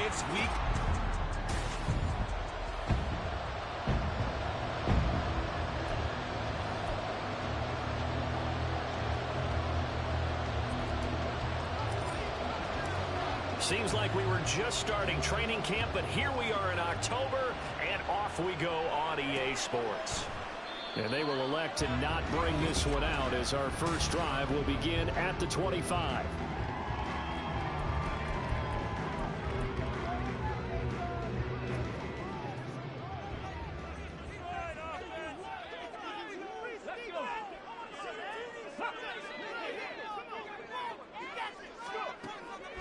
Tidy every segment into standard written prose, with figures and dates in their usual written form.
It's week. Seems like we were just starting training camp, but here we are in October, and off we go on EA Sports. And they will elect to not bring this one out as our first drive will begin at the 25.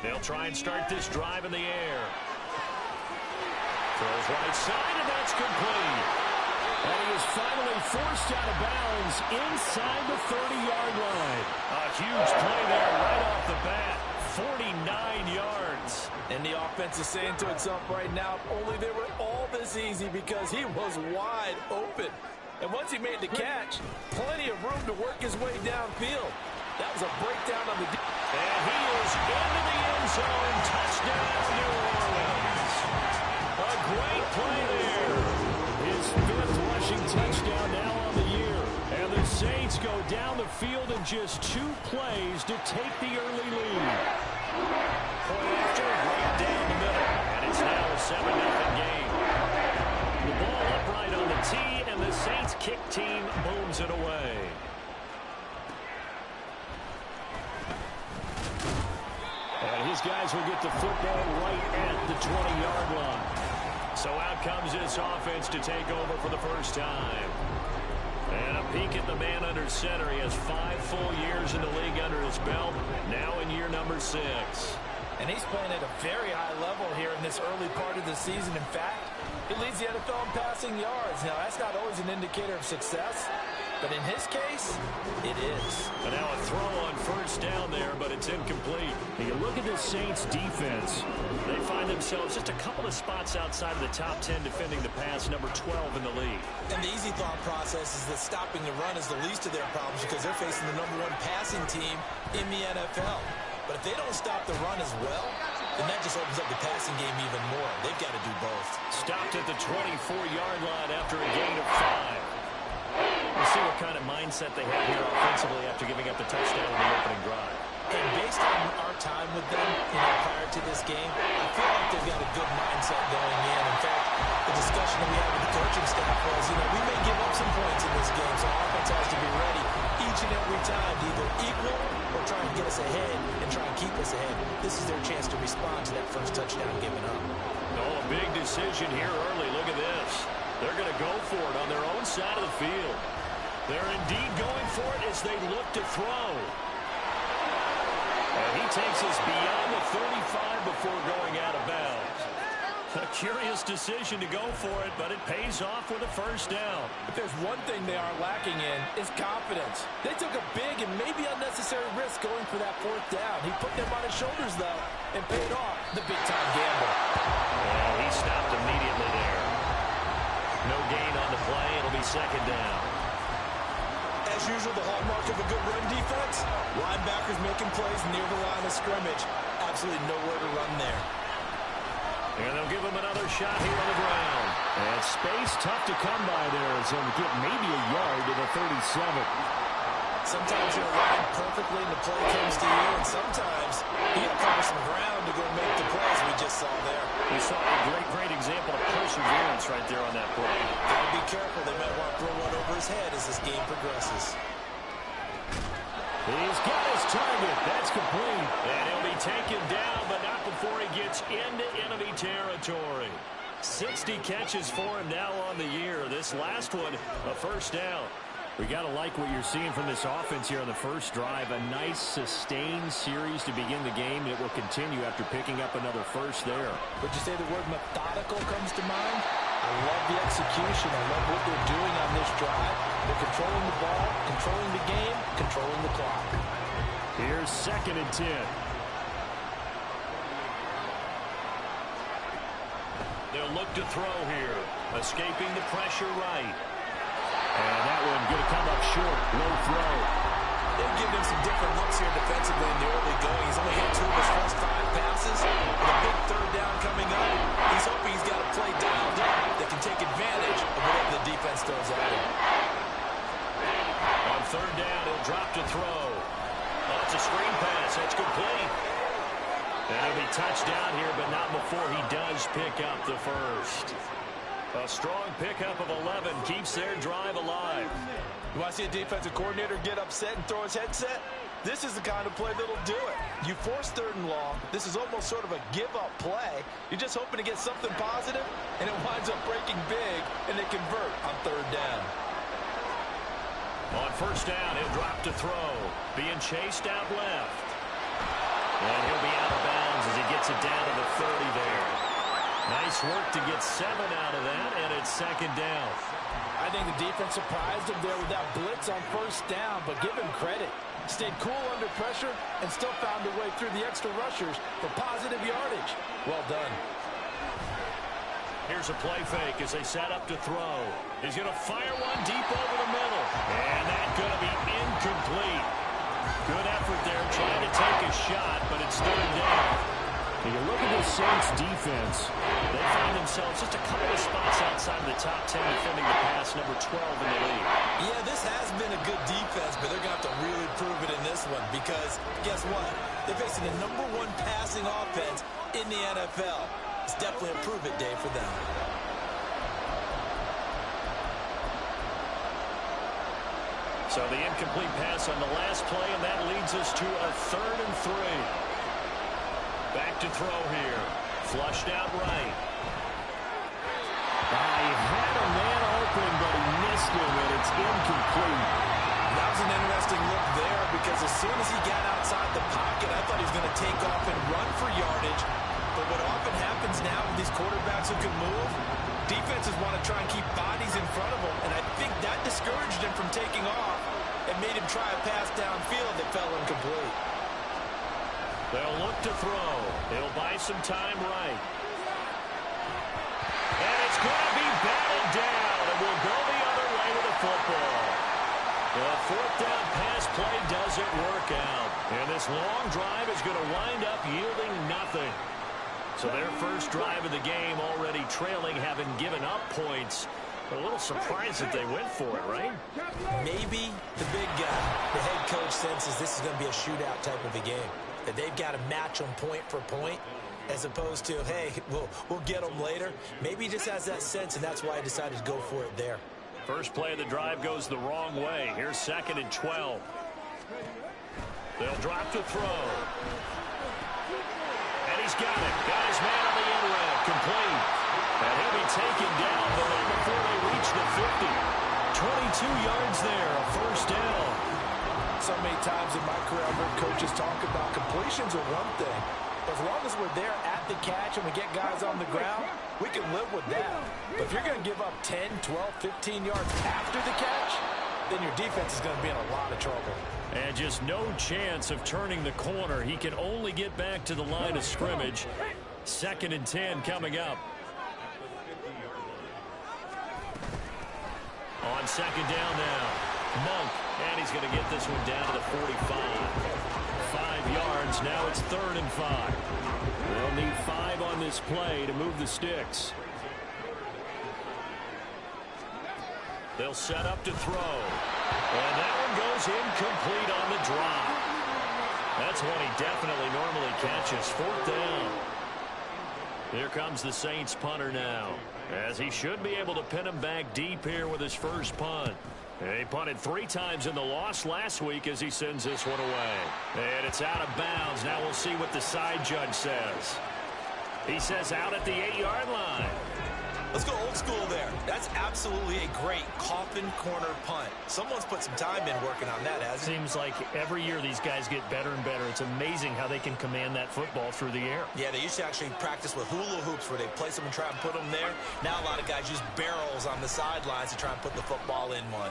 They'll try and start this drive in the air. Throws right side, and that's complete. And he is finally forced out of bounds inside the 30-yard line. A huge play there right off the bat. 49 yards. And the offense is saying to itself right now, only they were all this easy because he was wide open. And once he made the catch, plenty of room to work his way downfield. That was a breakdown on the defense. And he is into the end zone. Touchdown, New Orleans. A great play there. His fifth rushing touchdown now on the year. And the Saints go down the field in just 2 plays to take the early lead. Point after, right down the middle. And it's now a 7-0 game. The ball upright on the tee, and the Saints kick team booms it away. And his guys will get the football right at the 20-yard line. So out comes this offense to take over for the first time. And a peek at the man under center. He has 5 full years in the league under his belt, now in year number 6. And he's playing at a very high level here in this early part of the season. In fact, he leads the NFL in passing yards. Now, that's not always an indicator of success, but in his case, it is. And now a throw on first down there, but it's incomplete. And you look at this Saints defense, they find themselves just a couple of spots outside of the top 10 defending the pass, number 12 in the league. And the easy thought process is that stopping the run is the least of their problems because they're facing the number 1 passing team in the NFL. But if they don't stop the run as well, then that just opens up the passing game even more. They've got to do both. Stopped at the 24-yard line after a gain of 5. We'll see what kind of mindset they have here offensively after giving up the touchdown in the opening drive. And based on our time with them, prior to this game, I feel like they've got a good mindset going in. In fact, the discussion that we had with the coaching staff was, we may give up some points in this game, so our offense has to be ready each and every time to either equal or try and get us ahead and try and keep us ahead. This is their chance to respond to that first touchdown given up. Oh, a big decision here early. Look at this. They're going to go for it on their own side of the field. They're indeed going for it as they look to throw. And he takes us beyond the 35 before going out of bounds. A curious decision to go for it, but it pays off with a first down. If there's one thing they are lacking in, it's confidence. They took a big and maybe unnecessary risk going for that 4th down. He put them on his shoulders, though, and paid off the big-time gamble. Well, he stopped immediately there. No gain on the play. It'll be 2nd down. As usual, the hallmark of a good run defense, linebackers making plays near the line of scrimmage. Absolutely nowhere to run there. And they'll give him another shot here on the ground. And space tough to come by there as he'll get maybe a yard to the 37. Sometimes you'll line perfectly and the play comes to you, and sometimes you got to cover some ground to go make the plays we just saw there. We saw a great example of perseverance right there on that play. Gotta be careful. They might want to throw one over his head as this game progresses. He's got his target. That's complete. And he'll be taken down, but not before he gets into enemy territory. 60 catches for him now on the year. This last one, a first down. We got to like what you're seeing from this offense here on the first drive. A nice, sustained series to begin the game, and it will continue after picking up another first there. Would you say the word methodical comes to mind? I love the execution. I love what they're doing on this drive. They're controlling the ball, controlling the game, controlling the clock. Here's 2nd and 10. They'll look to throw here. Escaping the pressure right. And that one going to come up short. Low throw. They've given him some different looks here defensively in the early going. He's only hit 2 of his first 5 passes. With a big 3rd down coming up, He'll drop to throw. That's a screen pass. That's complete. And he'll be touched down here, but not before he does pick up the first. A strong pickup of 11 keeps their drive alive. You want to see a defensive coordinator get upset and throw his headset? This is the kind of play that'll do it. You force 3rd and long. This is almost sort of a give-up play. You're just hoping to get something positive, and it winds up breaking big, and they convert on 3rd down. On 1st down, he'll drop to throw. Being chased out left. And he'll be out of bounds as he gets it down to the 30 there. Nice work to get 7 out of that, and it's 2nd down. I think the defense surprised him there with that blitz on 1st down, but give him credit. Stayed cool under pressure and still found a way through the extra rushers for positive yardage. Well done. Here's a play fake as they set up to throw. He's going to fire one deep over the middle. And that's going to be incomplete. Good effort there trying to take a shot, but it's 3rd down. When you look at the Saints defense, they find themselves just a couple of spots outside of the top 10 defending the pass, number 12 in the league. Yeah, this has been a good defense, but they're going to have to really prove it in this one because guess what? They're facing the #1 passing offense in the NFL. It's definitely a prove-it day for them. So the incomplete pass on the last play, and that leads us to a 3rd and 3. Back to throw here. Flushed out right. He had a man open, but he missed him, and it's incomplete. That was an interesting look there because as soon as he got outside the pocket, I thought he was going to take off and run for yardage. But what often happens now with these quarterbacks who can move, defenses want to try and keep bodies in front of them, and I think that discouraged him from taking off and made him try a pass downfield that fell incomplete. They'll look to throw. He'll buy some time right. And it's going to be batted down, and we'll go the other way with the football. The 4th down pass play doesn't work out. And this long drive is going to wind up yielding nothing. So their first drive of the game already trailing, having given up points. A little surprised that they went for it, right? Maybe the big guy, the head coach, senses this is going to be a shootout type of a game. That they've got to match them point for point as opposed to, hey, we'll get them later. Maybe he just has that sense, and that's why he decided to go for it there. First play of the drive goes the wrong way. Here's 2nd and 12. They'll drop to throw. And he's got it. Got his man on the end route. Complete. And he'll be taken down, but not before they reach the 50. 22 yards there, a 1st down. So many times in my career, I've heard coaches talk about completions are one thing. As long as we're there at the catch and we get guys on the ground, we can live with that. But if you're going to give up 10, 12, 15 yards after the catch, then your defense is going to be in a lot of trouble. And just no chance of turning the corner. He can only get back to the line of scrimmage. 2nd and 10 coming up. On 2nd down now, Monk, and he's going to get this one down to the 45. 5 yards, now it's 3rd and 5. They'll need 5 on this play to move the sticks. They'll set up to throw. And that one goes incomplete on the drop. That's one he definitely normally catches. 4th down. Here comes the Saints punter now, as he should be able to pin him back deep here with his first punt. He punted 3 times in the loss last week as he sends this one away. And it's out of bounds. Now we'll see what the side judge says. He says out at the 8-yard line. Let's go old school there. That's absolutely a great coffin corner punt. Someone's put some time in working on that, hasn't he? Seems like every year these guys get better and better. It's amazing how they can command that football through the air. Yeah, they used to actually practice with hula hoops where they place them and try and put them there. Now a lot of guys use barrels on the sidelines to try and put the football in one.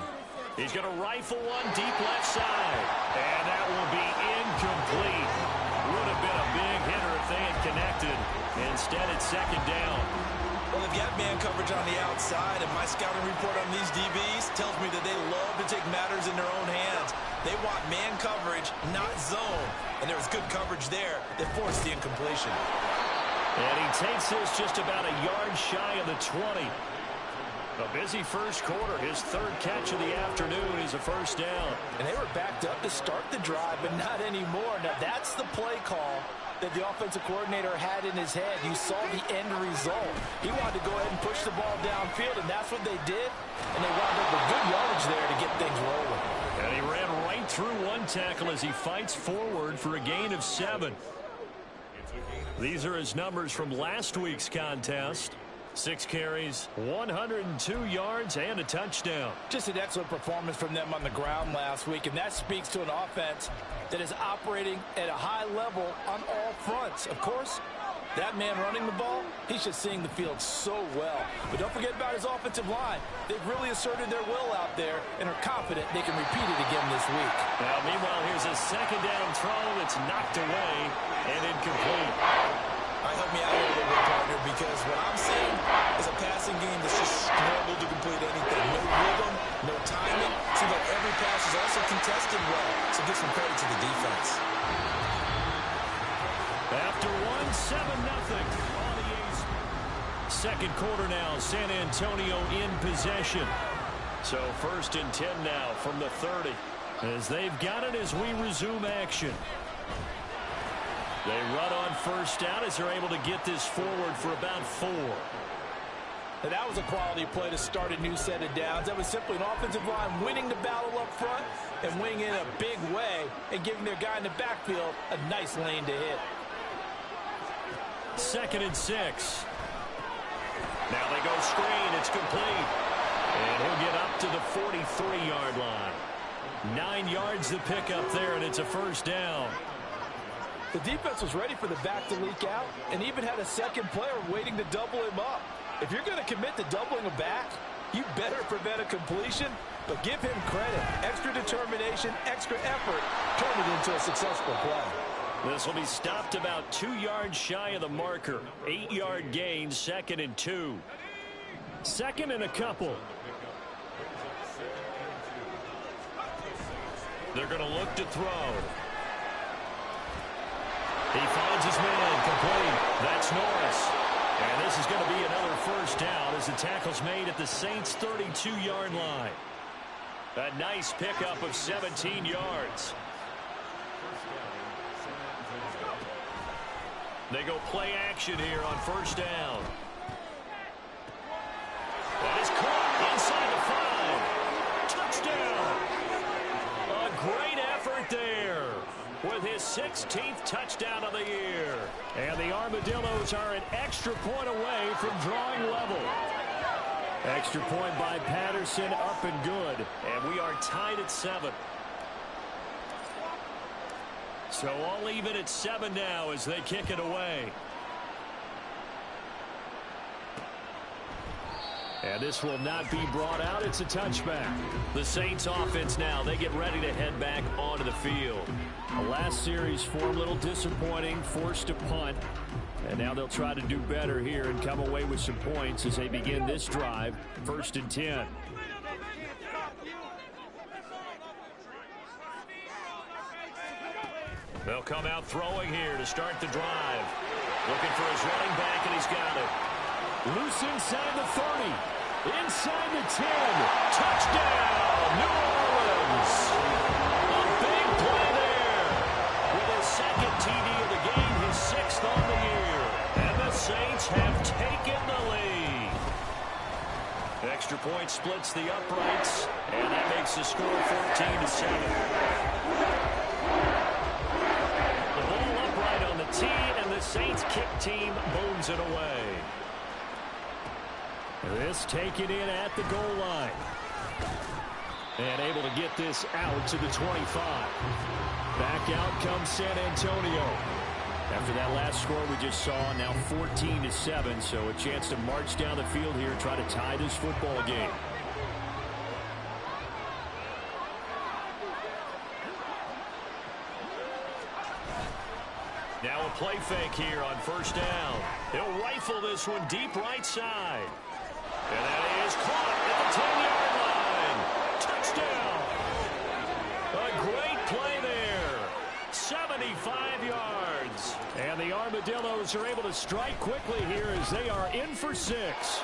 He's going to rifle one deep left side. And that will be incomplete. Would have been a big hitter if they had connected. Instead, it's 2nd down. Well, they've got man coverage on the outside, and my scouting report on these DBs tells me that they love to take matters in their own hands. They want man coverage, not zone. And there was good coverage there that forced the incompletion. And he takes this just about a yard shy of the 20. A busy first quarter. His third catch of the afternoon is a first down. And they were backed up to start the drive, but not anymore. Now, that's the play call that the offensive coordinator had in his head. You saw the end result. He wanted to go ahead and push the ball downfield, and that's what they did. And they wound up with good yardage there to get things rolling. And he ran right through one tackle as he fights forward for a gain of 7. These are his numbers from last week's contest. 6 carries, 102 yards, and a touchdown. Just an excellent performance from them on the ground last week, and that speaks to an offense that is operating at a high level on all fronts. Of course, that man running the ball, he's just seeing the field so well. But don't forget about his offensive line. They've really asserted their will out there and are confident they can repeat it again this week. Now, meanwhile, here's a second down throw that's knocked away and incomplete. Help me out here a little bit, partner, because what I'm seeing is a passing game that's just struggled to complete anything. No rhythm, no timing. Seems like every pass is also contested well. So give some credit to the defense. After 1-7-0 on the A's. Second quarter now, San Antonio in possession. So 1st and 10 now from the 30. As they've got it as we resume action. They run on first down as they're able to get this forward for about 4. And that was a quality play to start a new set of downs. That was simply an offensive line winning the battle up front and winning in a big way and giving their guy in the backfield a nice lane to hit. 2nd and 6. Now they go screen. It's complete. And he'll get up to the 43-yard line. 9 yards to pick up there, and it's a first down. The defense was ready for the back to leak out and even had a second player waiting to double him up. If you're going to commit to doubling a back, you better prevent a completion, but give him credit. Extra determination, extra effort, turn it into a successful play. This will be stopped about 2 yards shy of the marker. 8-yard gain, 2nd and 2. 2nd and a couple. They're going to look to throw. He finds his man complete. That's Norris. And this is going to be another first down as the tackle's made at the Saints' 32-yard line. A nice pickup of 17 yards. They go play action here on first down. That is caught inside the 5. Touchdown. A great effort there with his 16th touchdown of the year. And the Armadillos are an extra point away from drawing level. Extra point by Patterson, up and good. And we are tied at 7. So all even at 7 now as they kick it away. And this will not be brought out. It's a touchback. The Saints offense now, they get ready to head back onto the field. The last series for a little disappointing, forced to punt. And now they'll try to do better here and come away with some points as they begin this drive, 1st and 10. They'll come out throwing here to start the drive. Looking for his running back, and he's got it. Loose inside the 30. Inside the 10. Touchdown, New Orleans. A big play there. With his 2nd TD of the game, his 6th on the year. And the Saints have taken the lead. Extra point splits the uprights, and that makes the score 14-7. The ball upright on the tee, and the Saints kick team booms it away. This taken in at the goal line. And able to get this out to the 25. Back out comes San Antonio. After that last score we just saw, now 14-7, so a chance to march down the field here and try to tie this football game. Now a play fake here on first down. He'll rifle this one deep right side. And that is caught at the 10-yard line. Touchdown. A great play there. 75 yards. And the Armadillos are able to strike quickly here as they are in for 6.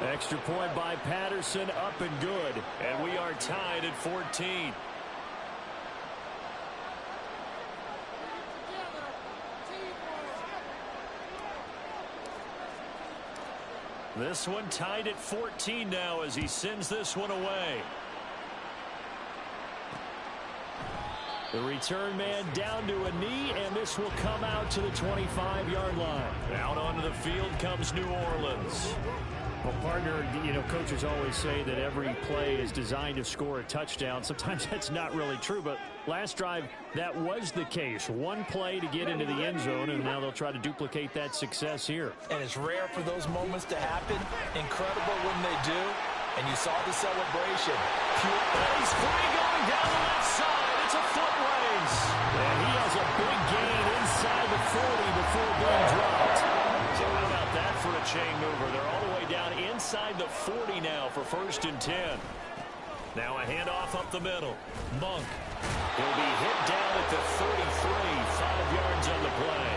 Extra point by Patterson, up and good. And we are tied at 14. This one tied at 14 now as he sends this one away. The return man down to a knee, and this will come out to the 25-yard line. Out onto the field comes New Orleans. Well, partner, coaches always say that every play is designed to score a touchdown. Sometimes that's not really true, but last drive, that was the case. One play to get into the end zone, and now they'll try to duplicate that success here. And it's rare for those moments to happen. Incredible when they do. And you saw the celebration. He's free going down the left side. It's a foot race. And he has a big gain inside the 40 before being dropped. So how about that for a chain mover? They're all the way down inside the 40 now for 1st and 10. Now a handoff up the middle. Monk. He'll be hit down at the 33. 5 yards on the play.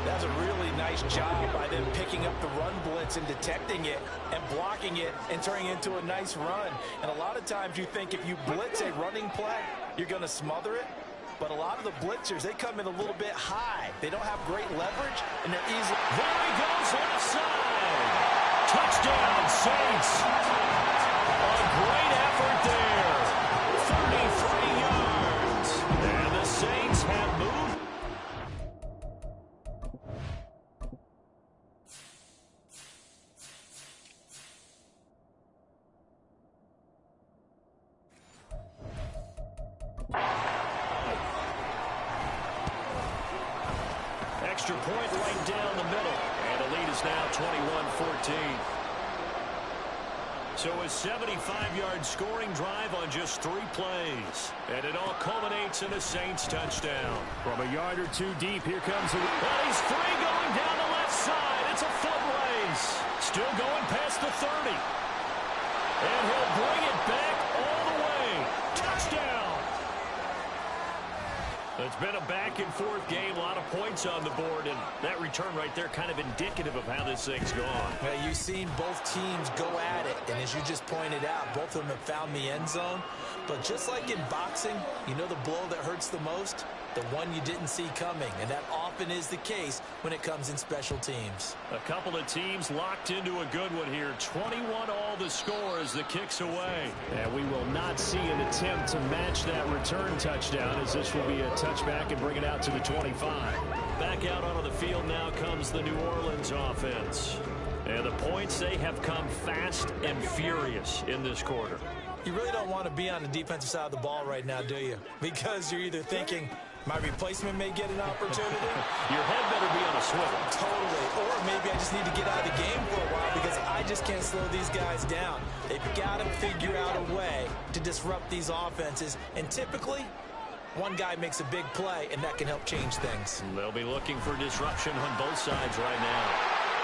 That's a really nice job by them picking up the run blitz and detecting it and blocking it and turning it into a nice run. And a lot of times you think if you blitz a running play, you're going to smother it. But a lot of the blitzers, they come in a little bit high. They don't have great leverage, and they're easy. There he goes, left side. Touchdown, Saints. A great effort there. 33 yards. And the Saints have moved. Extra point right down the middle. And the lead is now 21-14. So a 75-yard scoring drive on just 3 plays. And it all culminates in a Saints touchdown. From a yard or two deep, here comes the... Well, he's free going down the left side. It's a foot race. Still going past the 30. And he'll bring it back all the way. Touchdown. It's been a back-and-forth game, a lot of points on the board, and that return right there kind of indicative of how this thing's gone. Well, you've seen both teams go at it, and as you just pointed out, both of them have found the end zone. But just like in boxing, you know the blow that hurts the most? The one you didn't see coming, and that often is the case when it comes in special teams. A couple of teams locked into a good one here. 21 all the score as the kick's away. And we will not see an attempt to match that return touchdown, as this will be a touchback and bring it out to the 25. Back out onto the field now comes the New Orleans offense. And the points, they have come fast and furious in this quarter. You really don't want to be on the defensive side of the ball right now, do you? Because you're either thinking, my replacement may get an opportunity. Your head better be on a swivel. Totally. Or maybe I just need to get out of the game for a while because I just can't slow these guys down. They've got to figure out a way to disrupt these offenses. And typically, one guy makes a big play, and that can help change things. They'll be looking for disruption on both sides right now.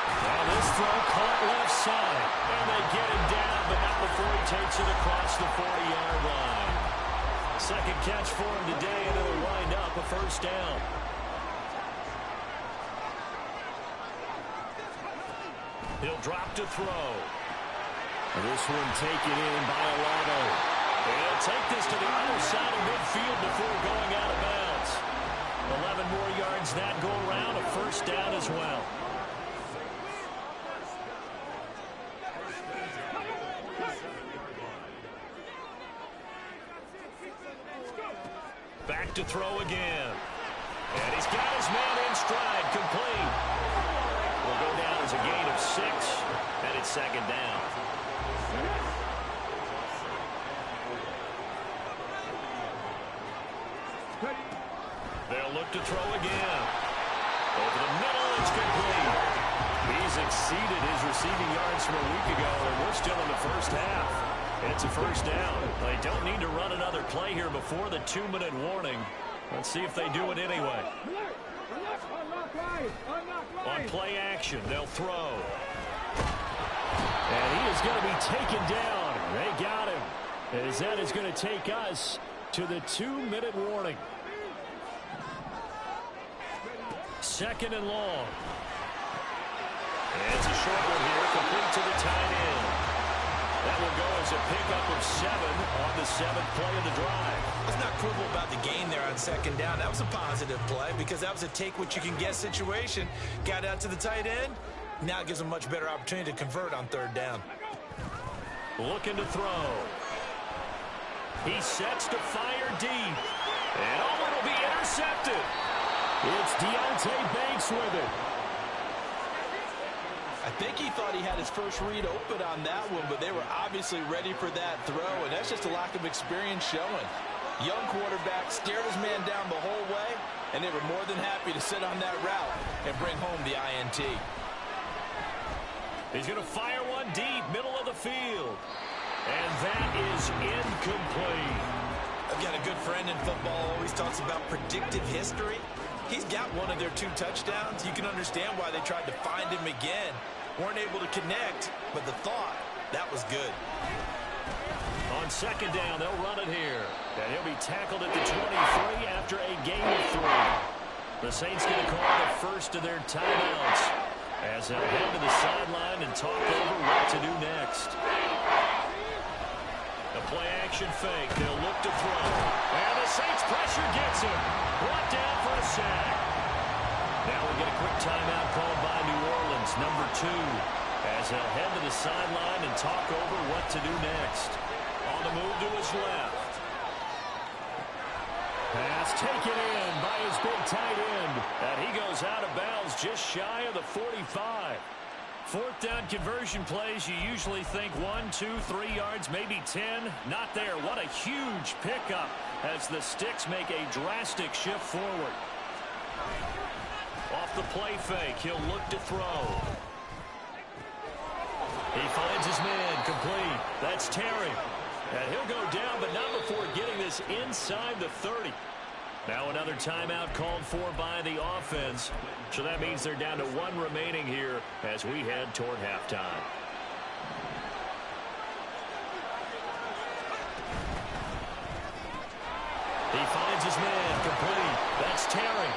Now this throw caught left side. And they get him down, but not before he takes it across the 40-yard line. Second catch for him today, and it'll wind up a first down. He'll drop to throw. This one taken in by Alano. He'll take this to the other side of midfield before going out of bounds. 11 more yards that go around, a first down as well. Back to throw again. And he's got his man in stride, complete. Will go down as a gain of 6, and it's second down. They'll look to throw again. Over the middle, it's complete. He's exceeded his receiving yards from a week ago, and we're still in the first half. It's a first down. They don't need to run another play here before the 2-minute warning. Let's see if they do it anyway. On play action, they'll throw. And he is going to be taken down. They got him. As that is going to take us to the 2-minute warning. Second and long. And it's a short one here, complete to the tight end. That will go as a pickup of 7 on the 7th play of the drive. Let's not quibble about the gain there on second down. That was a positive play because that was a take-what-you-can-get situation. Got out to the tight end. Now it gives him a much better opportunity to convert on third down. Looking to throw. He sets to fire deep. And it'll be intercepted. It's Deonte Banks with it. I think he thought he had his first read open on that one, but they were obviously ready for that throw, and that's just a lack of experience showing. Young quarterback stared his man down the whole way, and they were more than happy to sit on that route and bring home the INT. He's going to fire one deep, middle of the field. And that is incomplete. I've got a good friend in football, always talks about predictive history. He's got one of their 2 touchdowns. You can understand why they tried to find him again. Weren't able to connect, but the thought, that was good. On second down, they'll run it here. And he'll be tackled at the 23 after a gain of 3. The Saints going to call the first of their timeouts as they'll head to the sideline and talk over what to do next. The play-action fake. They'll look to throw. And the Saints pressure gets him. Brought down for a sack. Now we get a quick timeout called by New Orleans, number 2, as they'll head to the sideline and talk over what to do next. On the move to his left. Pass taken in by his big tight end. And he goes out of bounds just shy of the 45. 4th down conversion plays, you usually think 1, 2, 3 yards, maybe 10. Not there. What a huge pickup as the Sticks make a drastic shift forward. Off the play fake, he'll look to throw. He finds his man complete. That's Terry. And he'll go down, but not before getting this inside the 30. Now another timeout called for by the offense. So that means they're down to 1 remaining here as we head toward halftime. He finds his man complete. That's Terry.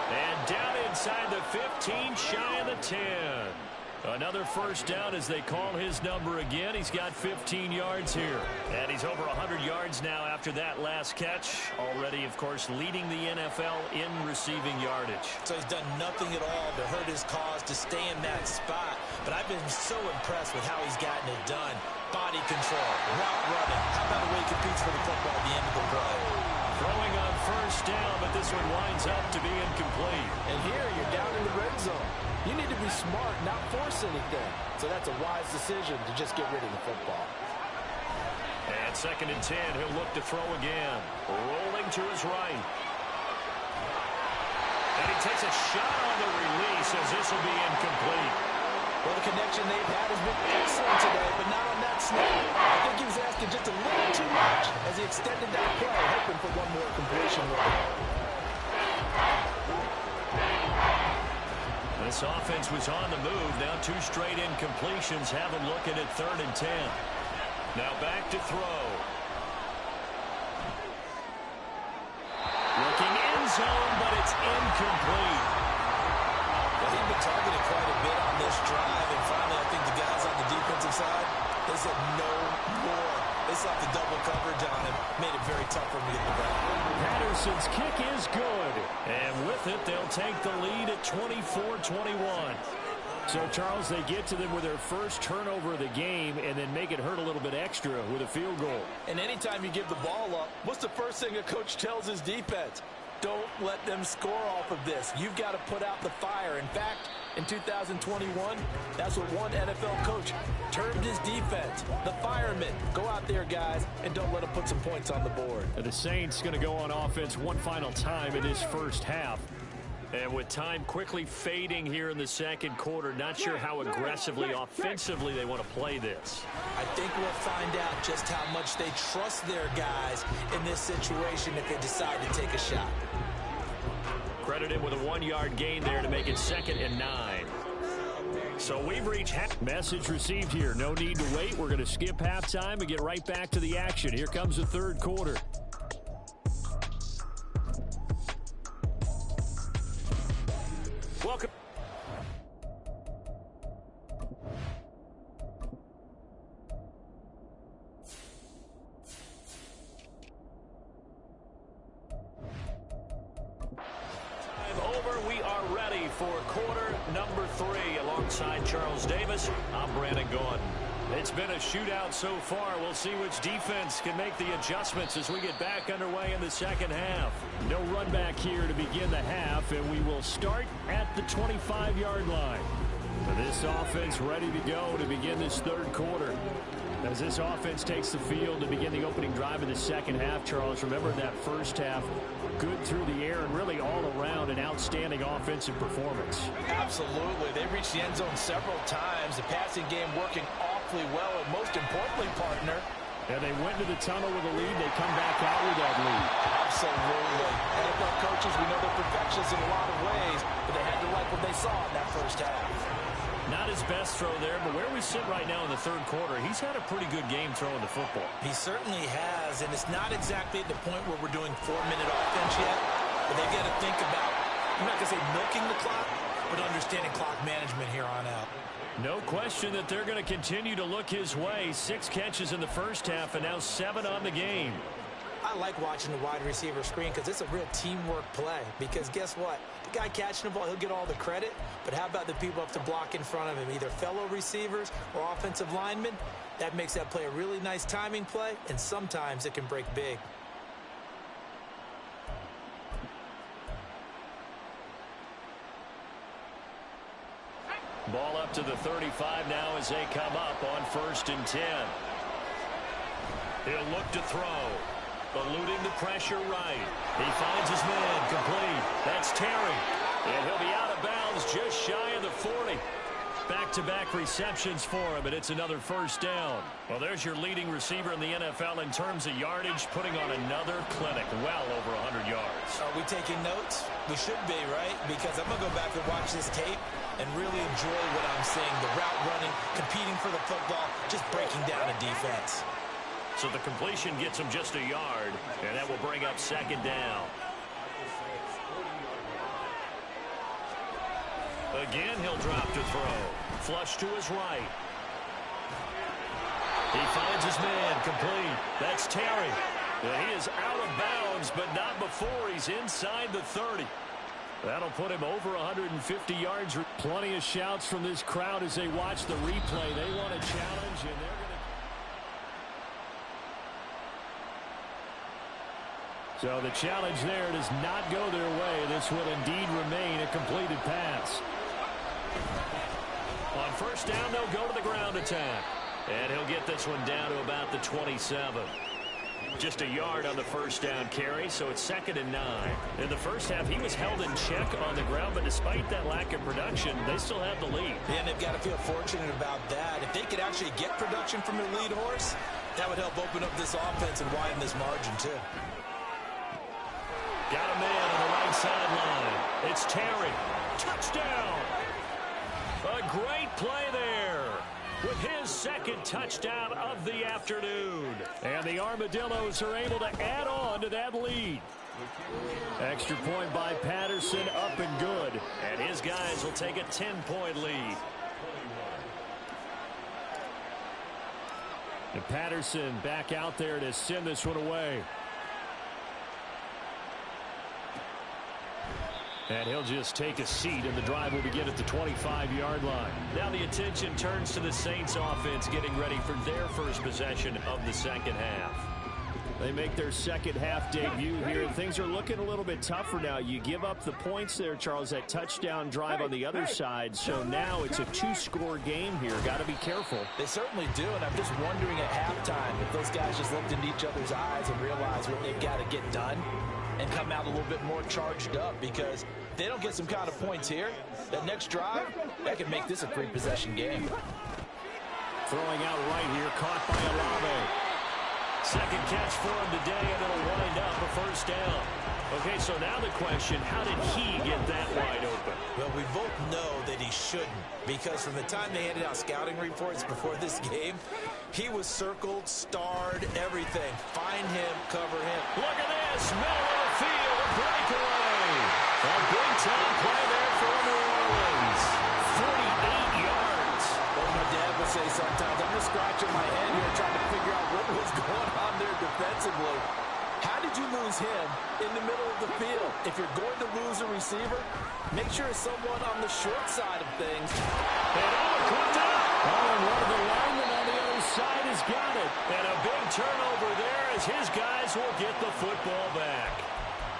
And down inside the 15, shy of the 10. Another first down as they call his number again. He's got 15 yards here. And he's over 100 yards now after that last catch. Already, of course, leading the NFL in receiving yardage. So he's done nothing at all to hurt his cause, to stay in that spot. But I've been so impressed with how he's gotten it done. Body control, route running. How about the way he competes for the football at the end of the play? Throwing on first down, but this one winds up to be incomplete. And here you're down in the red zone. You need to be smart, not force anything. So that's a wise decision to just get rid of the football. And 2nd and 10, he'll look to throw again. Rolling to his right. And he takes a shot on the release as this will be incomplete. Well, the connection they've had has been excellent today, but not on that snap. I think he was asking just a little too much as he extended that play, hoping for one more completion with it. This offense was on the move. Now 2 straight incompletions have them looking at 3rd and 10. Now back to throw. Looking end zone, but it's incomplete. Well, he's been targeted quite a bit on this drive, and finally I think the guys on the defensive side, they said no more. They slapped the double coverage on him, made it very tough for him to get the ball. Patterson's kick is good. And with it, they'll take the lead at 24-21. So, Charles, they get to them with their first turnover of the game and then make it hurt a little bit extra with a field goal. And anytime you give the ball up, what's the first thing a coach tells his defense? Don't let them score off of this. You've got to put out the fire. In fact, in 2021, that's what one NFL coach termed his defense, the firemen. Go out there, guys, and don't let them put some points on the board. The Saints going to go on offense one final time in this first half. And with time quickly fading here in the 2nd quarter, not sure how aggressively, offensively they want to play this. I think we'll find out just how much they trust their guys in this situation if they decide to take a shot. Credited with a 1-yard gain there to make it 2nd and 9. So we've reached half. Message received here. No need to wait. We're going to skip halftime and get right back to the action. Here comes the 3rd quarter. Welcome. we are ready for quarter number 3. Alongside Charles Davis, I'm Brandon Gaudin. It's been a shootout so far. We'll see which defense can make the adjustments as we get back underway in the second half. No run back here to begin the half, and we will start at the 25-yard line. This offense ready to go to begin this third quarter. As this offense takes the field to begin the opening drive of the second half, Charles, remember that first half, good through the air and really all around an outstanding offensive performance. Absolutely. They reached the end zone several times. The passing game working awfully well, and most importantly, partner, and they went to the tunnel with a lead. They come back out with that lead. Absolutely. NFL coaches, we know they're perfectionists in a lot of ways, but they had to like what they saw in that first half. Not his best throw there, but where we sit right now in the third quarter, he's had a pretty good game throwing the football. He certainly has, and it's not exactly at the point where we're doing 4-minute offense yet, but they've got to think about, I'm not going to say milking the clock, but understanding clock management here on out. No question that they're going to continue to look his way. 6 catches in the first half and now 7 on the game. I like watching the wide receiver screen because it's a real teamwork play. Because guess what? The guy catching the ball, he'll get all the credit. But how about the people up to block in front of him, either fellow receivers or offensive linemen? That makes that play a really nice timing play, and sometimes it can break big. Ball up to the 35 now as they come up on 1st and 10. He'll look to throw. Eluding the pressure right. He finds his man complete. That's Terry. And he'll be out of bounds just shy of the 40. Back-to-back receptions for him, and it's another first down. Well, there's your leading receiver in the NFL in terms of yardage, putting on another clinic, well over 100 yards. Are we taking notes? We should be, right? Because I'm going to go back and watch this tape and really enjoy what I'm seeing. The route running, competing for the football, just breaking down a defense. So the completion gets him just a yard, and that will bring up 2nd down. Again, he'll drop to throw. Flush to his right. He finds his man complete. That's Terry. And he is out of bounds, but not before he's inside the 30. That'll put him over 150 yards. Plenty of shouts from this crowd as they watch the replay. They want a challenge, and they're going to... So the challenge there does not go their way. This will indeed remain a completed pass. On 1st down, they'll go to the ground attack. And he'll get this one down to about the 27. Just a yard on the 1st down carry, so it's 2nd and 9. In the first half, he was held in check on the ground, but despite that lack of production, they still have the lead. And they've got to feel fortunate about that. If they could actually get production from their lead horse, that would help open up this offense and widen this margin, too. Got a man on the right sideline. It's Terry. Touchdown! A great play there with his 2nd touchdown of the afternoon. And the Armadillos are able to add on to that lead. Extra point by Patterson, up and good. And his guys will take a 10-point lead. And Patterson back out there to send this one away. And he'll just take a seat, and the drive will begin at the 25-yard line. Now the attention turns to the Saints offense getting ready for their first possession of the second half. They make their second half debut here. Things are looking a little bit tougher now. You give up the points there, Charles, that touchdown drive on the other side. So now it's a 2-score game here. Got to be careful. They certainly do, and I'm just wondering at halftime if those guys just looked into each other's eyes and realized what they've got to get done and come out a little bit more charged up, because if they don't get some kind of points here, that next drive, that could make this a 3-possession game. Throwing out right here, caught by Olave. Second catch for him today, and it'll wind up a first down. Okay, so now the question, how did he get that wide open? Well, we both know that he shouldn't, because from the time they handed out scouting reports before this game, he was circled, starred, everything. Find him, cover him. Look at this, middle of the field, a breakaway. A big-time play there for New Orleans. 48 yards. Well, my dad would say sometimes, I'm just scratching my head here trying to figure out what was going on there defensively. How did you lose him in the middle of the field? If you're going to lose a receiver, make sure it's someone on the short side of things. And clipped out. Oh, and one of the linemen on the other side has got it. And a big turnover there as his guys will get the football back.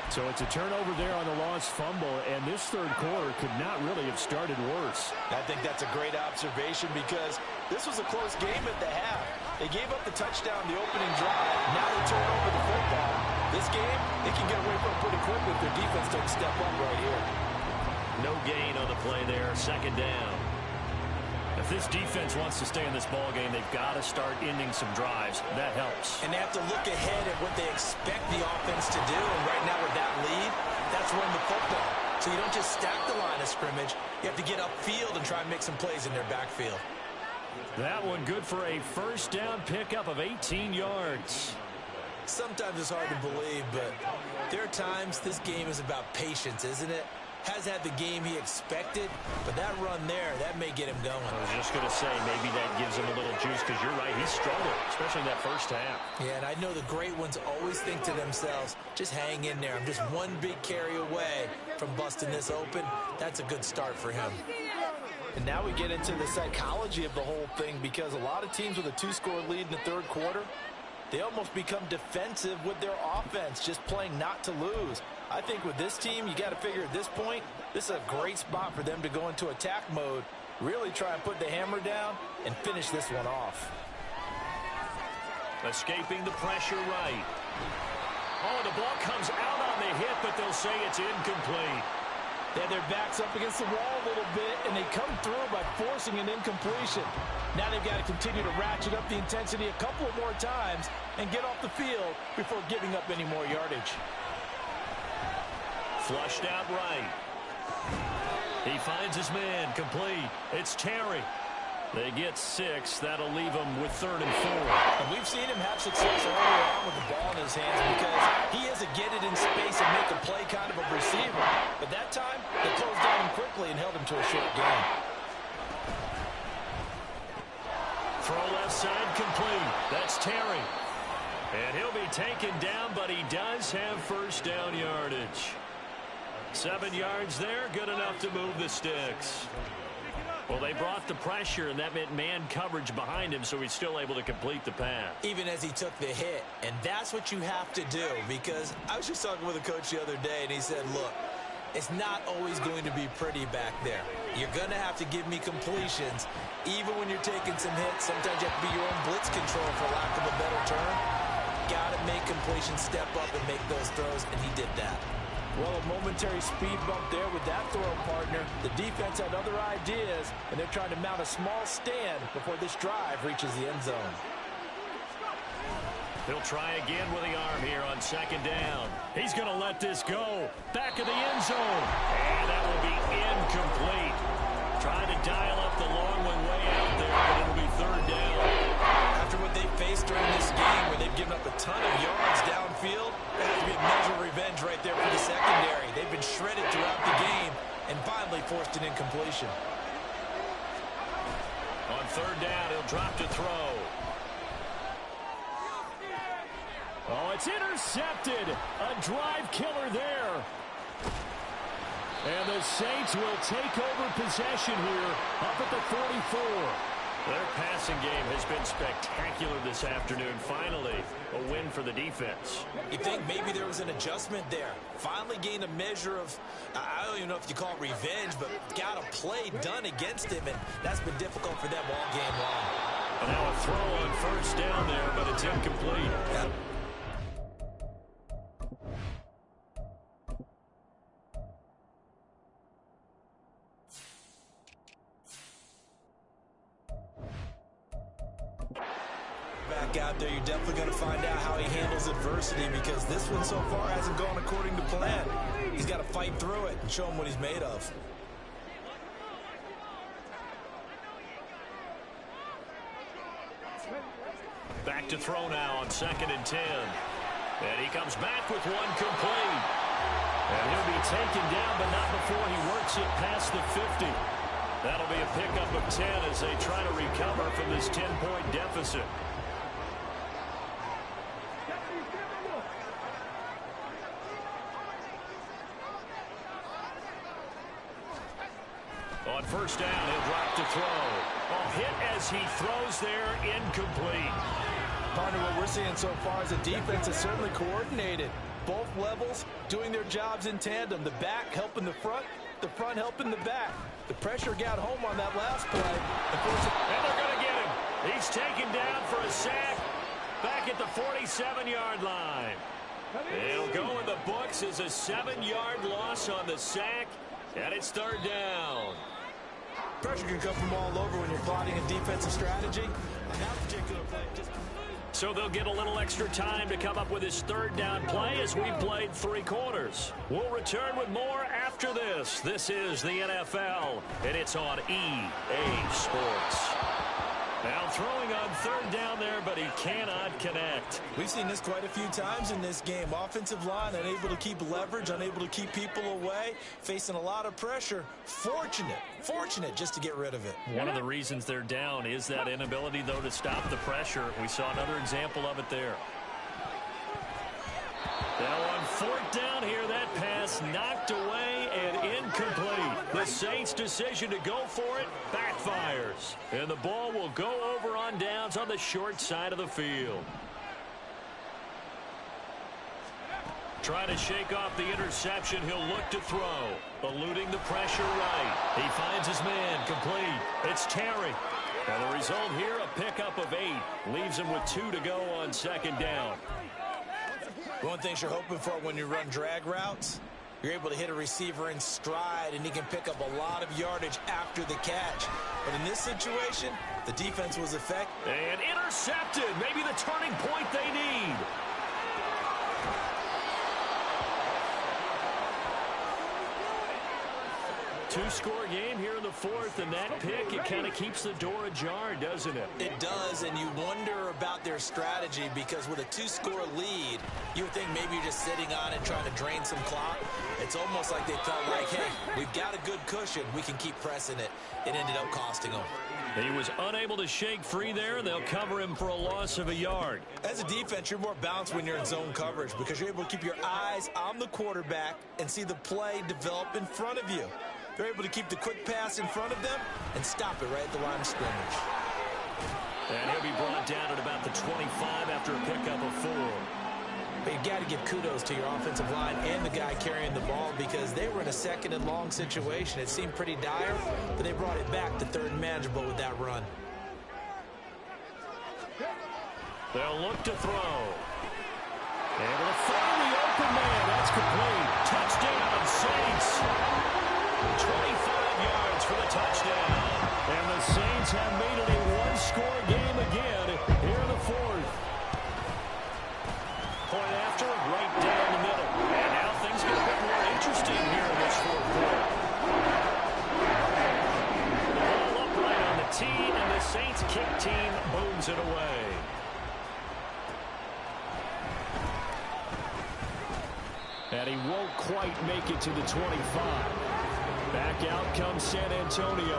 So it's a turnover there on the lost fumble, and this third quarter could not really have started worse. I think that's a great observation because this was a close game at the half. They gave up the touchdown the opening drive. Now they turn over the football. This game, they can get away from it pretty quickly if their defense doesn't step up right here. No gain on the play there, second down. If this defense wants to stay in this ball game, they've got to start ending some drives. That helps. And they have to look ahead at what they expect the offense to do. And right now with that lead, that's run the football. So you don't just stack the line of scrimmage. You have to get upfield and try and make some plays in their backfield. That one good for a first down pickup of 18 yards. Sometimes it's hard to believe, but there are times this game is about patience, isn't it? Has had the game he expected, but that run there, that may get him going. I was just going to say, maybe that gives him a little juice, because you're right, he struggled, especially in that first half. Yeah, and I know the great ones always think to themselves, just hang in there. I'm just one big carry away from busting this open. That's a good start for him. And now we get into the psychology of the whole thing because a lot of teams with a two-score lead in the third quarter, they almost become defensive with their offense, just playing not to lose. I think with this team, you got to figure at this point, this is a great spot for them to go into attack mode, really try and put the hammer down and finish this one off. Escaping the pressure right. Oh, the ball comes out on the hit, but they'll say it's incomplete. They had their backs up against the wall a little bit, and they come through by forcing an incompletion. Now they've got to continue to ratchet up the intensity a couple more times and get off the field before giving up any more yardage. Flushed out right. He finds his man, complete. It's Terry. They get 6. That'll leave him with 3rd and 4. And we've seen him have success early on with the ball in his hands because he is a get it in space and make a play kind of a receiver. But that time, they closed down him quickly and held him to a short gain. Throw left side complete. That's Terry. And he'll be taken down, but he does have first down yardage. 7 yards there, good enough to move the sticks. Well, they brought the pressure, and that meant man coverage behind him, so he's still able to complete the pass. Even as he took the hit. And that's what you have to do, because I was just talking with a coach the other day, and he said, look, it's not always going to be pretty back there. You're going to have to give me completions. Even when you're taking some hits, sometimes you have to be your own blitz control, for lack of a better term. Got to make completions, step up, and make those throws, and he did that. Well, a momentary speed bump there with that throw partner. The defense had other ideas, and they're trying to mount a small stand before this drive reaches the end zone. He'll try again with the arm here on 2nd down. He's going to let this go. Back of the end zone. And that will be incomplete. Trying to dial up the long one way out there, but it'll be 3rd down. After what they faced during this game, where they've given up a ton of yards downfield, there has to be a measure of revenge right there for the secondary. They've been shredded throughout the game and finally forced an incompletion. On 3rd down, he'll drop to throw. Oh, it's intercepted. A drive killer there. And the Saints will take over possession here up at the 44. Their passing game has been spectacular this afternoon. Finally, a win for the defense. You think maybe there was an adjustment there. Finally gained a measure of, I don't even know if you call it revenge, but got a play done against him, and that's been difficult for them all game long. And now a throw on 1st down there, but it's incomplete. Yep. Out there, you're definitely going to find out how he handles adversity, because this one so far hasn't gone according to plan. He's got to fight through it and show him what he's made of. Back to throw now on 2nd and 10. And he comes back with one complete. And he'll be taken down, but not before he works it past the 50. That'll be a pickup of 10 as they try to recover from this 10-point deficit. first down. He'll drop to throw. Oh, hit as he throws there, incomplete. Partner, what we're seeing so far is the defense is certainly coordinated. Both levels doing their jobs in tandem. The back helping the front helping the back. The pressure got home on that last play. And they're going to get him. He's taken down for a sack back at the 47-yard line. It'll go in the books as a 7-yard loss on the sack, and it's third down. Pressure can come from all over when you're plotting a defensive strategy. And that particular play just... So they'll get a little extra time to come up with his third down play as we played 3 quarters. We'll return with more after this. This is the NFL, and it's on EA Sports. Now throwing on third down there, but he cannot connect. We've seen this quite a few times in this game. Offensive line unable to keep leverage, unable to keep people away, facing a lot of pressure. Fortunate just to get rid of it. One of the reasons they're down is that inability, though, to stop the pressure. We saw another example of it there. Now on fourth down here, that pass knocked away and incomplete. The Saints' decision to go for it backfires. And the ball will go over on downs on the short side of the field. Trying to shake off the interception, he'll look to throw. Eluding the pressure right. He finds his man, complete. It's Terry. And the result here, a pickup of 8. Leaves him with 2 to go on second down. One thing you're hoping for when you run drag routes, you're able to hit a receiver in stride, and he can pick up a lot of yardage after the catch. But in this situation, the defense was effective. And intercepted. Maybe the turning point they need. Two-score game here in the fourth, and that pick, it kind of keeps the door ajar, doesn't it? It does, and you wonder about their strategy because with a 2-score lead, you would think maybe you're just sitting on it trying to drain some clock. It's almost like they felt like, hey, we've got a good cushion. We can keep pressing it. It ended up costing them. He was unable to shake free there, and they'll cover him for a loss of a yard. As a defense, you're more balanced when you're in zone coverage because you're able to keep your eyes on the quarterback and see the play develop in front of you. They're able to keep the quick pass in front of them and stop it right at the line of scrimmage. And he'll be brought down at about the 25 after a pickup of 4. But you've got to give kudos to your offensive line and the guy carrying the ball because they were in a second and long situation. It seemed pretty dire, but they brought it back to third and manageable with that run. They'll look to throw. Able to find the open man. That's complete. Touchdown, Saints. 25 yards for the touchdown. And the Saints have made it a one-score game again here in the fourth. Point after, right down the middle. And now things get a bit more interesting here in this fourth quarter. The ball upright on the tee, and the Saints kick team booms it away. And he won't quite make it to the 25. Back out comes San Antonio.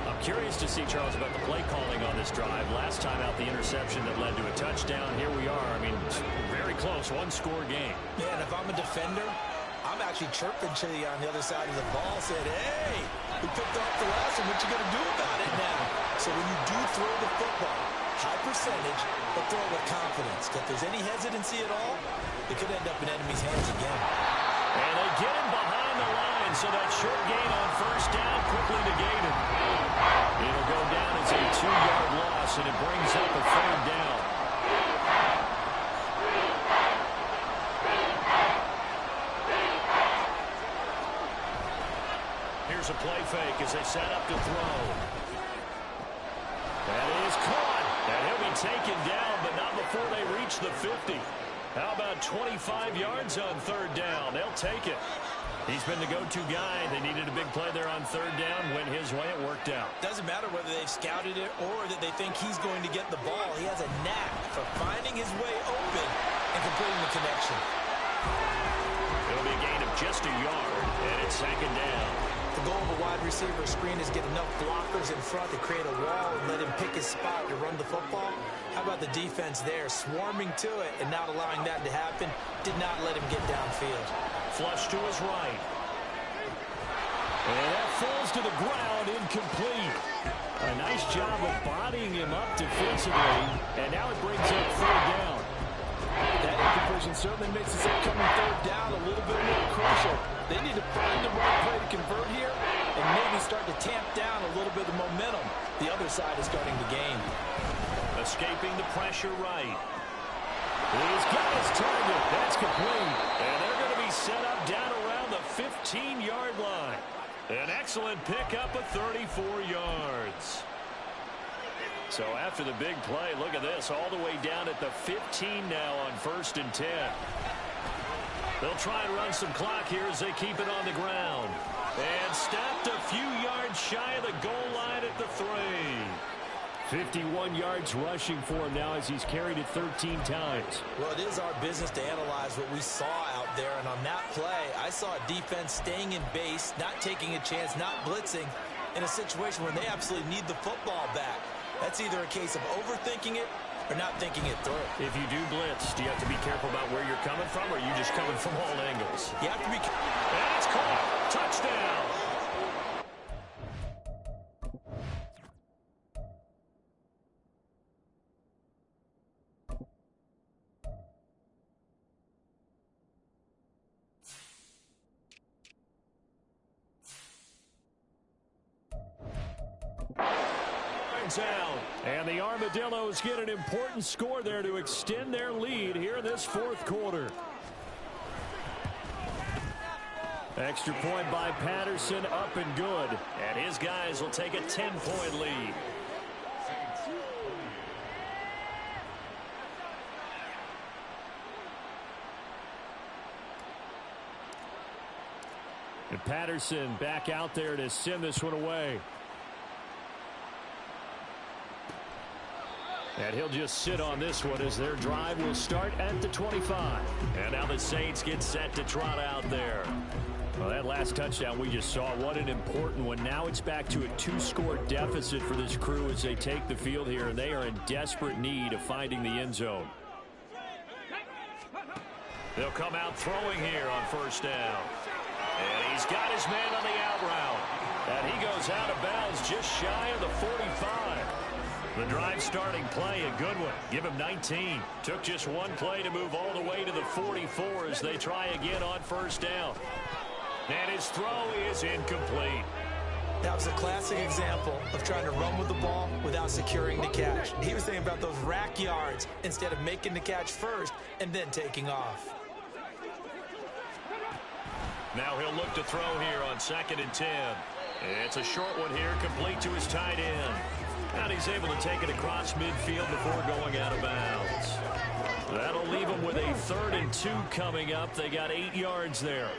I'm curious to see, Charles, about the play calling on this drive. Last time out, the interception that led to a touchdown. Here we are. I mean, very close, one-score game. Yeah, and if I'm a defender, I'm actually chirping to you on the other side of the ball, said, hey, we picked off the last one. What you going to do about it now? So when you do throw the football, high percentage, but throw it with confidence. If there's any hesitancy at all, it could end up in enemy's hands again. And they get him behind the line, so that short gain on first down quickly negated. It'll go down as a 2-yard loss, and it brings up a third down. Here's a play fake as they set up to throw. That is caught. And he'll be taken down, but not before they reach the 50. How about 25 yards on third down? They'll take it. He's been the go-to guy. They needed a big play there on third down. Went his way. It worked out. Doesn't matter whether they've scouted it or that they think he's going to get the ball. He has a knack for finding his way open and completing the connection. It'll be a gain of just a yard, and it's second down. The goal of a wide receiver screen is get enough blockers in front to create a wall and let him pick his spot to run the football. How about the defense there, swarming to it and not allowing that to happen? Did not let him get downfield. Flush to his right. And that falls to the ground, incomplete. A nice job of bodying him up defensively, and now it brings up third down. That incompletion certainly makes this upcoming third down a little bit more crucial. They need to find the right play to convert here and maybe start to tamp down a little bit of momentum. The other side is starting to gain. Escaping the pressure right. He's got his target. That's complete. And they're going to be set up down around the 15-yard line. An excellent pickup of 34 yards. So after the big play, look at this, all the way down at the 15 now on 1st and 10. They'll try and run some clock here as they keep it on the ground. And stopped a few yards shy of the goal line at the 3. 51 yards rushing for him now as he's carried it 13 times. Well, it is our business to analyze what we saw out there. And on that play, I saw a defense staying in base, not taking a chance, not blitzing in a situation where they absolutely need the football back. That's either a case of overthinking it or not thinking it through. If you do blitz, do you have to be careful about where you're coming from, or are you just coming from all angles? You have to be careful. And it's caught. Touchdown. Out. And the Armadillos get an important score there to extend their lead here in this 4th quarter. Extra point by Patterson, up and good. And his guys will take a 10-point lead. And Patterson back out there to send this one away. And he'll just sit on this one as their drive will start at the 25. And now the Saints get set to trot out there. Well, that last touchdown we just saw, what an important one. Now it's back to a 2-score deficit for this crew as they take the field here, and they are in desperate need of finding the end zone. They'll come out throwing here on 1st down. And he's got his man on the out route. And he goes out of bounds just shy of the 45. The drive starting play, a good one. Give him 19. Took just one play to move all the way to the 44 as they try again on 1st down. And his throw is incomplete. That was a classic example of trying to run with the ball without securing the catch. He was thinking about those rack yards instead of making the catch first and then taking off. Now he'll look to throw here on 2nd and 10. It's a short one here, complete to his tight end. And he's able to take it across midfield before going out of bounds. That'll leave him with a 3rd and 2 coming up. They got 8 yards there.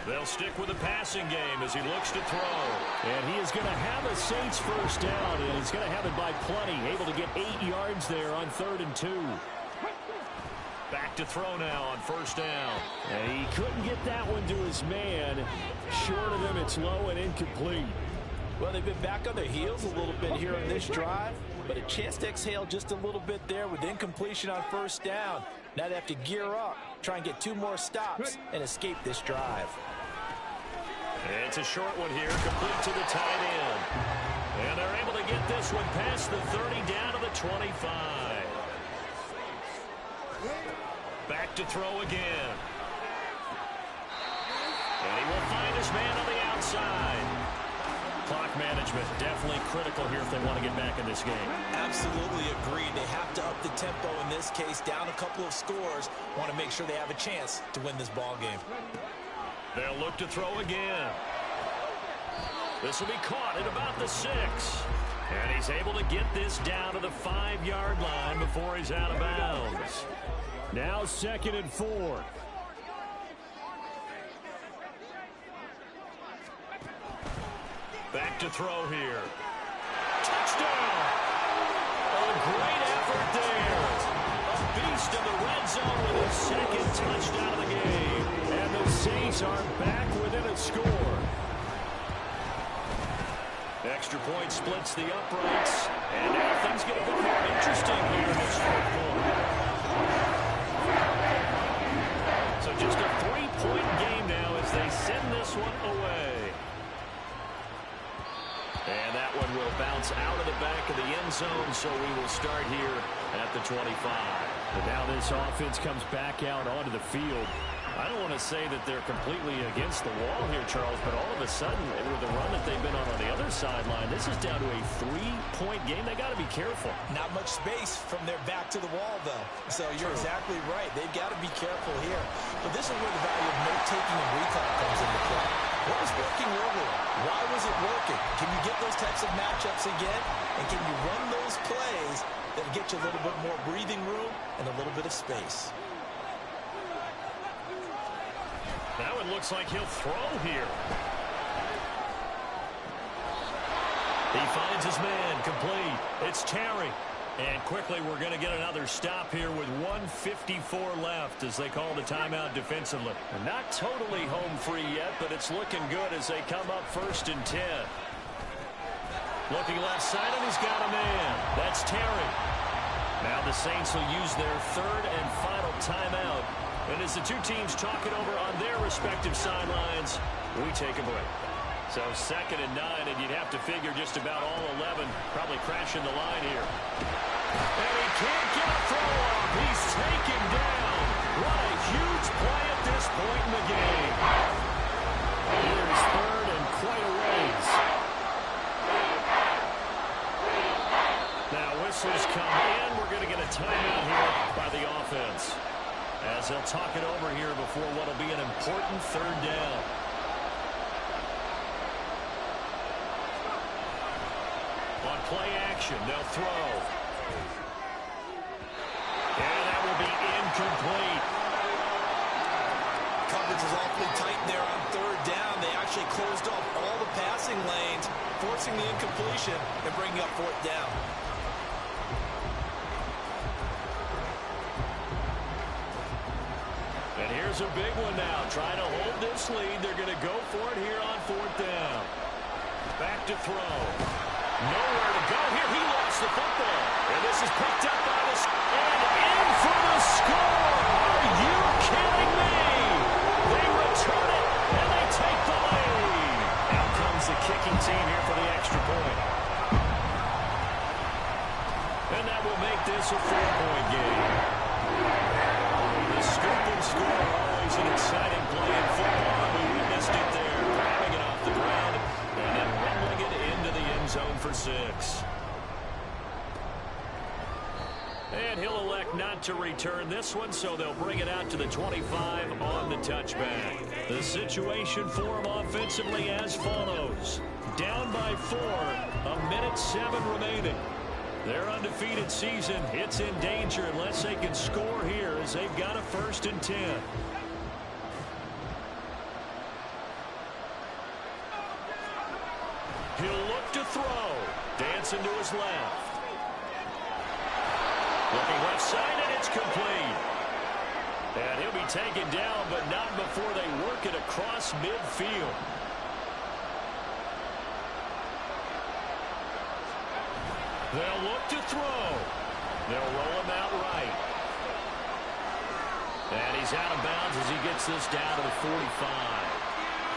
They'll stick with the passing game as he looks to throw. And he is going to have a Saints 1st down, and he's going to have it by plenty. Able to get 8 yards there on 3rd and 2. Back to throw now on 1st down. And he couldn't get that one to his man. Short of him, it's low and incomplete. Well, they've been back on their heels a little bit here on this drive, but a chance to exhale just a little bit there with incompletion on 1st down. Now they have to gear up, try and get 2 more stops, and escape this drive. It's a short one here, complete to the tight end. And they're able to get this one past the 30 down to the 25. Back to throw again. And he will find his man on the outside. Clock management definitely critical here if they want to get back in this game. Absolutely agreed. They have to up the tempo in this case, down a couple of scores. Want to make sure they have a chance to win this ball game. They'll look to throw again. This will be caught at about the 6. And he's able to get this down to the 5-yard line before he's out of bounds. Now 2nd and 4. Back to throw here. Touchdown! A great effort there. A beast in the red zone with his 2nd touchdown of the game. And the Saints are back within a score. Extra point splits the uprights. And now things get a bit more interesting here in this 4th quarter. So just zone, so we will start here at the 25. And now this offense comes back out onto the field. I don't want to say that they're completely against the wall here, Charles, but all of a sudden, with the run that they've been on the other sideline, this is down to a 3-point game. They got to be careful. Not much space from their back to the wall, though. So you're exactly right. They've got to be careful here. But this is where the value of note-taking and recall comes into play. What was working earlier? Why was it working? Can you get those types of matchups again? And can you run those plays that get you a little bit more breathing room and a little bit of space? Now it looks like he'll throw here. He finds his man, complete. It's Terry. And quickly we're going to get another stop here with 1:54 left as they call the timeout defensively. And not totally home free yet, but it's looking good as they come up 1st and 10. Looking left side, and he's got a man. That's Terry. Now the Saints will use their 3rd and final timeout. And as the two teams talk it over on their respective sidelines, we take a break. So 2nd and 9, and you'd have to figure just about all 11 probably crashing the line here. And he can't get a throw off. He's taken down. What a huge play at this point in the game. Here's 3rd and quite a ways. Now whistles come in. We're going to get a timeout here by the offense, as they'll talk it over here before what will be an important 3rd down. On play action, they'll throw. And that will be incomplete. Coverage was awfully tight there on 3rd down. They actually closed off all the passing lanes, forcing the incompletion and bringing up 4th down. And here's a big one now. Trying to hold this lead. They're going to go for it here on 4th down. Back to throw. Nowhere to go here. He lost the football. And this is picked up by the... And in for the score! Are you kidding me? They return it, and they take the lead. Out comes the kicking team here for the extra point. And that will make this a 4-point game. The scoop and score, always an exciting play in football. We witnessed it there, grabbing it off the ground and then rumbling it into the end zone for 6. And he'll elect not to return this one, so they'll bring it out to the 25 on the touchback. The situation for him offensively as follows. Down by 4, 1:07 remaining. Their undefeated season, it's in danger unless they can score here as they've got a 1st and 10. He'll look to throw. Dancing to his left. Looking left side, and it's complete. And he'll be taken down, but not before they work it across midfield. They'll look to throw. They'll roll him out right. And he's out of bounds as he gets this down to the 45.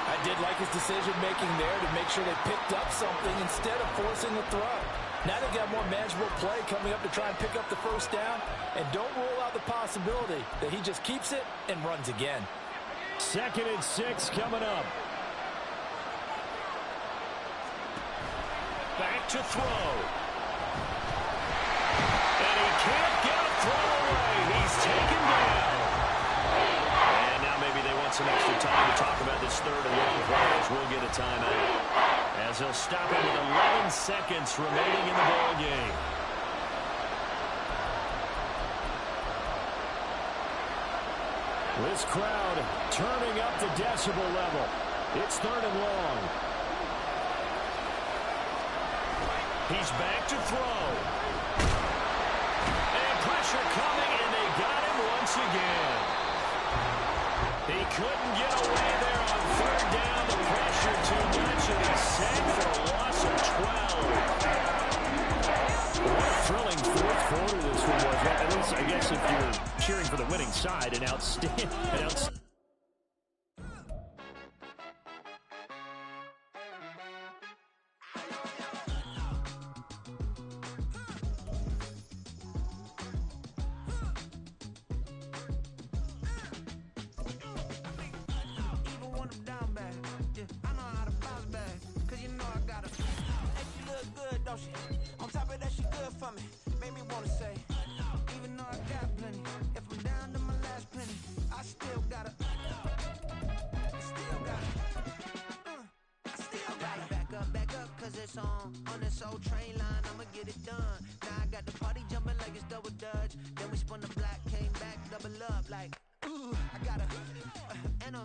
I did like his decision-making there to make sure they picked up something instead of forcing the throw. Now they've got more manageable play coming up to try and pick up the 1st down. And don't rule out the possibility that he just keeps it and runs again. 2nd and 6 coming up. Back to throw. And he can't get a throw away. He's taken down. And now maybe they want some extra time to talk about this 3rd and long play as we'll get a timeout. As he'll stop it with 11 seconds remaining in the ball game. This crowd turning up the decibel level. It's 3rd and long. He's back to throw. And pressure coming, and they got him once again. He couldn't get away there on 3rd down. The pressure too much, and he's sacked for a loss of 12. What a thrilling 4th quarter this one was. At least, I guess, if you're cheering for the winning side, an outstanding. song on this old train line, I'ma get it done. Now I got the party jumping like it's double dutch. Then we spun the block, came back, double up like, ooh, I got her, and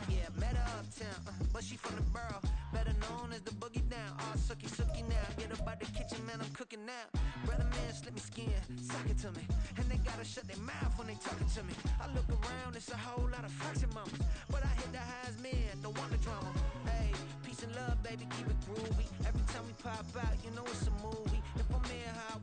yeah, met her uptown, but she from the borough, better known as the boogie down. All sookie now, get up out the kitchen, man, I'm cooking now. Brother man, slip me skin, suck it to me, and they gotta shut their mouth when they talking to me. I look around, it's a whole lot of fraction mamas, but I hit the highs, man, don't want the drama. Hey, peace and love, baby, keep it groovy. Every time we pop out, you know it's a movie. If I'm in how I